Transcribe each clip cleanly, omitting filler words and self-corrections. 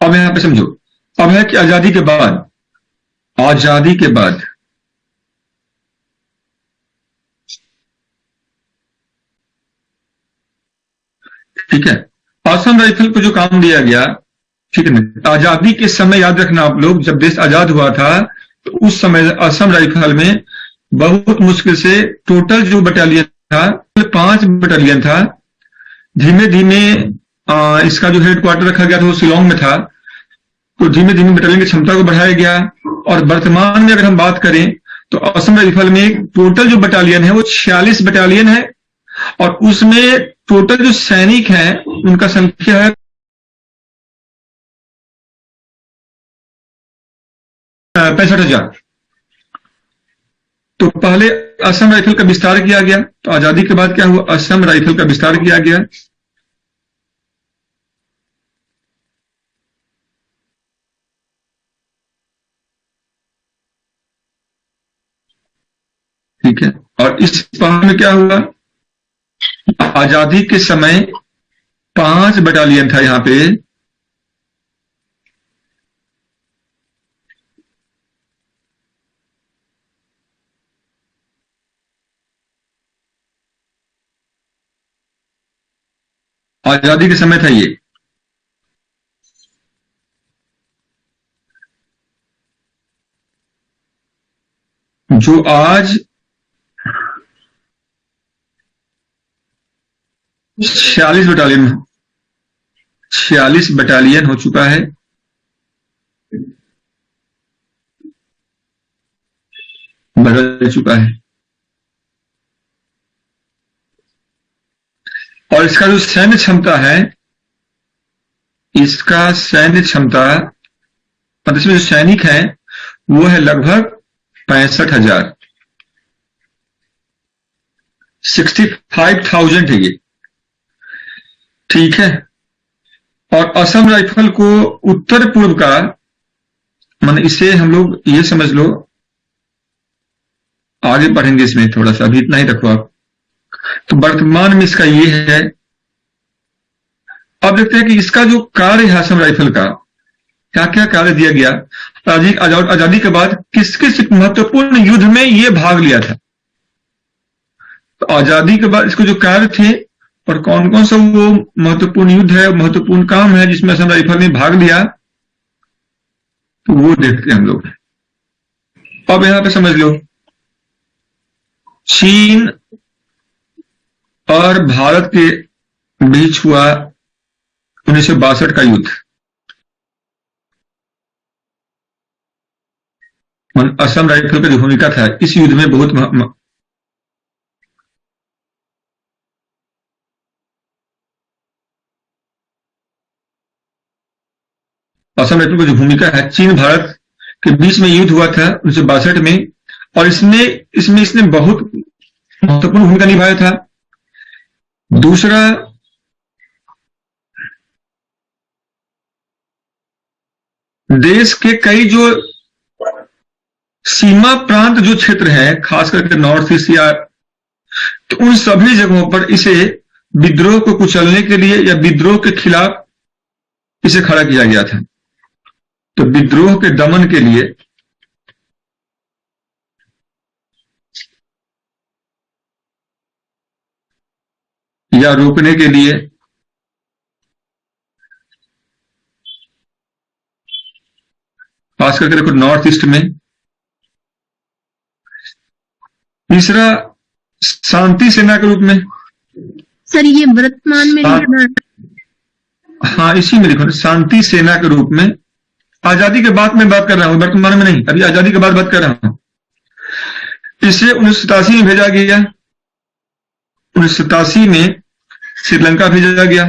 अब यहां पे समझो, अब है कि आजादी के बाद, आजादी के बाद ठीक है, असम राइफल को जो काम दिया गया, ठीक है ना, आजादी के समय याद रखना आप लोग, जब देश आजाद हुआ था तो उस समय असम राइफल में बहुत मुश्किल से टोटल जो बटालियन था, 5 बटालियन था। धीमे धीमे इसका जो हेडक्वार्टर रखा गया था वो शिलोंग में था, तो धीमे धीमे बटालियन की क्षमता को बढ़ाया गया। और वर्तमान में अगर हम बात करें तो असम राइफल में टोटल जो बटालियन है वो 46 बटालियन है, और उसमें टोटल जो सैनिक हैं उनका संख्या है 65,000। तो पहले असम राइफल का विस्तार किया गया, तो आजादी के बाद क्या हुआ, असम राइफल का विस्तार किया गया। ठीक है, और इस पहल में क्या हुआ, आजादी के समय 5 बटालियन था यहां पे, आजादी के समय था ये। जो आज 46 बटालियन, 46 बटालियन हो चुका है। बदल चुका है। और इसका जो सैन्य क्षमता है, इसका सैन्य क्षमता, मतलब इसमें जो सैनिक है वो है लगभग 65,000, 65,000 है ये। ठीक है, और असम राइफल को उत्तर पूर्व का, मान इसे हम लोग ये समझ लो, आगे पढ़ेंगे इसमें थोड़ा सा, अभी इतना ही रखो आप। तो वर्तमान में इसका ये है। अब देखते हैं कि इसका जो कार्य है असम राइफल का, क्या क्या कार्य दिया गया। आजादी के बाद किस किस महत्वपूर्ण युद्ध में ये भाग लिया था। तो आजादी के बाद इसको जो कार्य थे और कौन कौन सा वो महत्वपूर्ण युद्ध है, महत्वपूर्ण काम है जिसमें असम राइफल ने भाग लिया, तो वो देखते हैं हम लोग। अब यहां पे समझ लो, चीन और भारत के बीच हुआ 1962 का युद्ध। असम राइफल का जो भूमिका था इस युद्ध में बहुत असम राइफल की जो भूमिका है, चीन भारत के बीच में युद्ध हुआ था 1962 में, और इसमें इसने बहुत महत्वपूर्ण भूमिका निभाया था। दूसरा, देश के कई जो सीमा प्रांत जो क्षेत्र है, खास करके नॉर्थ ईस्ट या, तो उन सभी जगहों पर इसे विद्रोह को कुचलने के लिए या विद्रोह के खिलाफ इसे खड़ा किया गया था। तो विद्रोह के दमन के लिए या रोकने के लिए खास करके देखो नॉर्थ ईस्ट में। तीसरा, शांति सेना के रूप में। सर ये वर्तमान में हाँ, इसी में लिखो, शांति सेना के रूप में। आजादी के बाद में बात कर रहा हूं, वर्तमान में नहीं, अभी आजादी के बाद बात कर रहा हूं। इसे 1987 में भेजा गया, 1987 में श्रीलंका भेजा गया।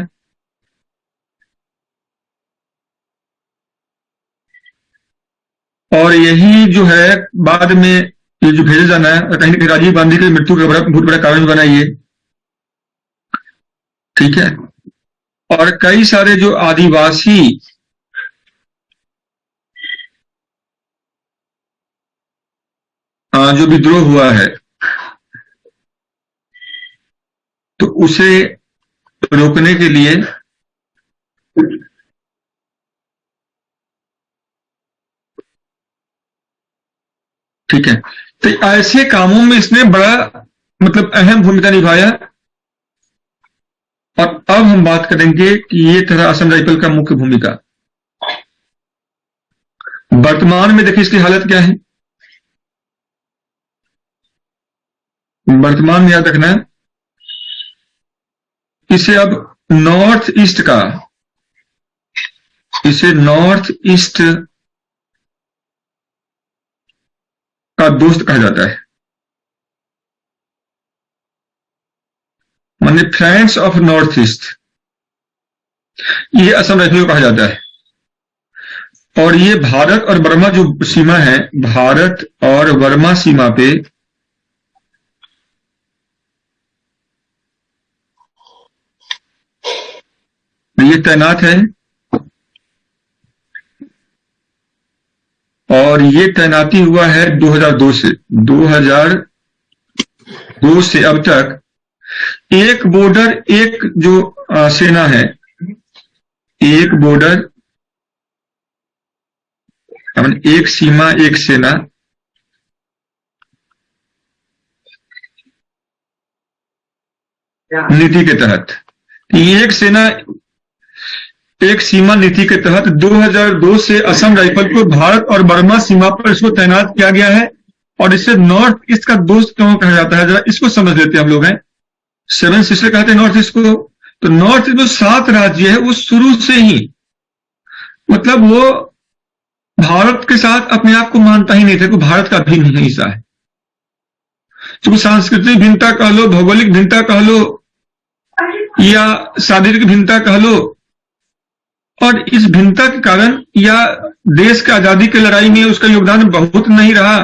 और यही जो है बाद में ये जो भेजा जाना है, कहीं ना कहीं राजीव गांधी की मृत्यु का बहुत बड़ा कारण बना ये। ठीक है, और कई सारे जो आदिवासी जो विद्रोह हुआ है, तो उसे रोकने के लिए ठीक है, तो ऐसे कामों में इसने बड़ा मतलब अहम भूमिका निभाया। और अब हम बात करेंगे कि ये तरह असम राइफल का मुख्य भूमिका। वर्तमान में देखिए इसकी हालत क्या है। वर्तमान में याद रखना है, इसे अब नॉर्थ ईस्ट का, इसे नॉर्थ ईस्ट का दोस्त कहा जाता है, माने फ्रेंड्स ऑफ नॉर्थ ईस्ट, ये असम राइफल को कहा जाता है। और ये भारत और बर्मा जो सीमा है, भारत और बर्मा सीमा पे ये तैनात है। और ये तैनाती हुआ है 2002 से, 2002 से अब तक एक बॉर्डर एक जो सेना है, एक बॉर्डर एक सीमा एक सेना, नीति के तहत, एक सेना एक सीमा नीति के तहत 2002 से असम राइफल को भारत और बर्मा सीमा पर इसको तैनात किया गया है। और इसे नॉर्थ ईस्ट का दोस्त क्यों कहा जाता है, जरा इसको समझ लेते हैं हम लोग हैं। 7 सिस्टर कहते हैं नॉर्थ ईस्ट को। तो नॉर्थ ईस्ट में 7 राज्य है, वो शुरू से ही मतलब वो भारत के साथ अपने आप को मानता ही नहीं था, वो भारत का भिन्न हिस्सा है। तो सांस्कृतिक भिन्नता कह लो, भौगोलिक भिन्नता कह लो, या शारीरिक भिन्नता कह लो, और इस भिन्नता के कारण या देश की आजादी की लड़ाई में उसका योगदान बहुत नहीं रहा।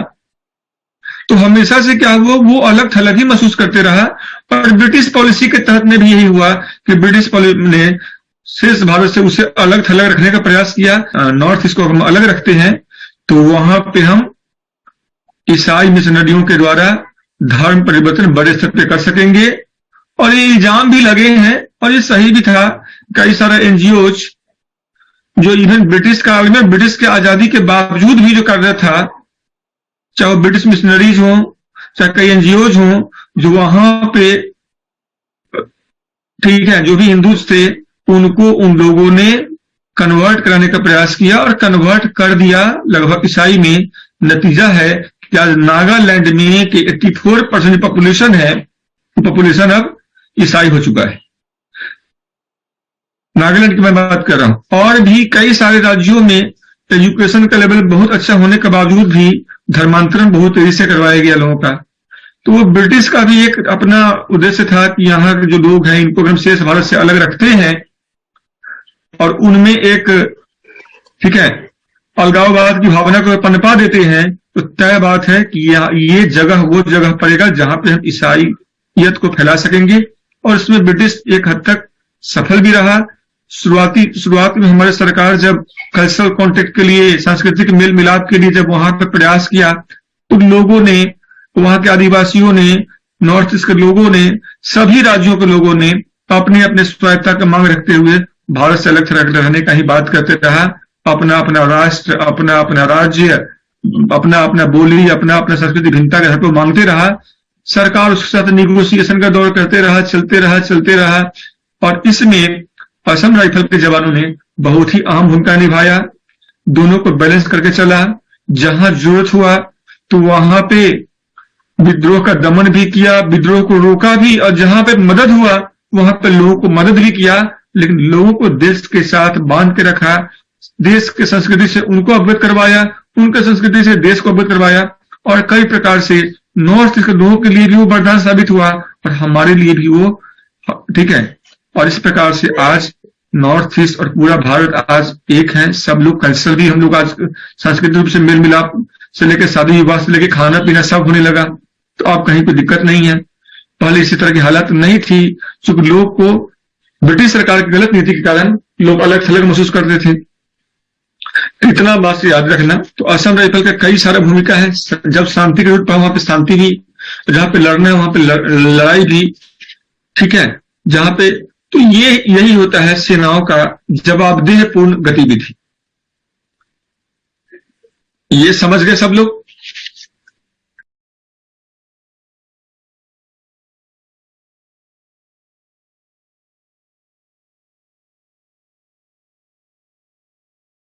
तो हमेशा से क्या हुआ, वो अलग थलग ही महसूस करते रहा। और ब्रिटिश पॉलिसी के तहत में भी यही हुआ कि ब्रिटिश पॉलिसी ने शेष भारत से उसे अलग थलग रखने का प्रयास किया। नॉर्थ ईस्ट को हम अलग रखते हैं तो वहां पे हम ईसाई मिशनरियों के द्वारा धर्म परिवर्तन बड़े स्तर पे कर सकेंगे। और ये इल्जाम भी लगे हैं और ये सही भी था। कई सारे एनजीओज जो इवन ब्रिटिश काल में ब्रिटिश के आजादी के बावजूद भी जो कर रहा था, चाहे वो ब्रिटिश मिशनरीज हों, चाहे कई एनजीओज हों, जो वहां पे ठीक है जो भी हिंदू थे उनको उन लोगों ने कन्वर्ट कराने का प्रयास किया और कन्वर्ट कर दिया लगभग ईसाई में। नतीजा है कि आज नागालैंड में कि 84% पॉपुलेशन है, पॉपुलेशन अब ईसाई हो चुका है। नागालैंड की मैं बात कर रहा हूं। और भी कई सारे राज्यों में एजुकेशन का लेवल बहुत अच्छा होने के बावजूद भी धर्मांतरण बहुत तेजी से करवाया गया लोगों का। तो वो ब्रिटिश का भी एक अपना उद्देश्य था कि यहाँ के जो लोग हैं इनको हम शेष भारत से अलग रखते हैं और उनमें एक ठीक है अलगाववाद की भावना को पनपा देते हैं। तो तय बात है कि ये जगह वो जगह पड़ेगा जहां पे हम ईसाईयत को फैला सकेंगे। और इसमें ब्रिटिश एक हद तक सफल भी रहा। शुरुआत में हमारी सरकार जब कल्चरल कॉन्टेक्ट के लिए, सांस्कृतिक मेल मिलाप के लिए जब वहां पर प्रयास किया तो लोगों ने, वहां के आदिवासियों ने, नॉर्थ ईस्ट के लोगों ने, सभी राज्यों के लोगों ने अपने अपने स्वायत्तता का मांग रखते हुए भारत से अलग थलग रहने का ही बात करते रहा। अपना अपना राष्ट्र, अपना अपना राज्य, अपना अपना बोली, अपना अपना संस्कृति भिन्नता के हक को मांगते रहा। सरकार उसके साथ निगोशिएशन का दौर करते रहा, चलते रहा। और इसमें असम राइफल के जवानों ने बहुत ही अहम भूमिका निभाया। दोनों को बैलेंस करके चला। जहां जरूरत हुआ तो वहां पे विद्रोह का दमन भी किया, विद्रोह को रोका भी, और जहां पे मदद हुआ वहां पे लोगों को मदद भी किया। लेकिन लोगों को देश के साथ बांध के रखा, देश के संस्कृति से उनको अवगत करवाया, उनके संस्कृति से देश को अवगत करवाया। और कई प्रकार से नॉर्थ ईस्ट के लोगों के लिए भी वो वरदान साबित हुआ और हमारे लिए भी वो ठीक है। और इस प्रकार से आज नॉर्थ ईस्ट और पूरा भारत आज एक है। सब लोग कल्चर भी हम लोग आज सांस्कृतिक रूप से मेल मिलाप से लेकर शादी विवाह से लेकर खाना पीना सब होने लगा। तो अब कहीं कोई दिक्कत नहीं है। पहले इसी तरह की हालत नहीं थी क्योंकि लोग को ब्रिटिश सरकार की गलत नीति के कारण लोग अलग थलग महसूस करते थे। इतना बात से याद रखना। तो असम राइफल का कई सारा भूमिका है। जब शांति की जरूरत वहां पे शांति भी, जहां पे लड़ना है वहां पे लड़ाई भी, ठीक है। जहां पे तो यही होता है सेनाओं का जवाबदेह पूर्ण गतिविधि। ये समझ गए सब लोग।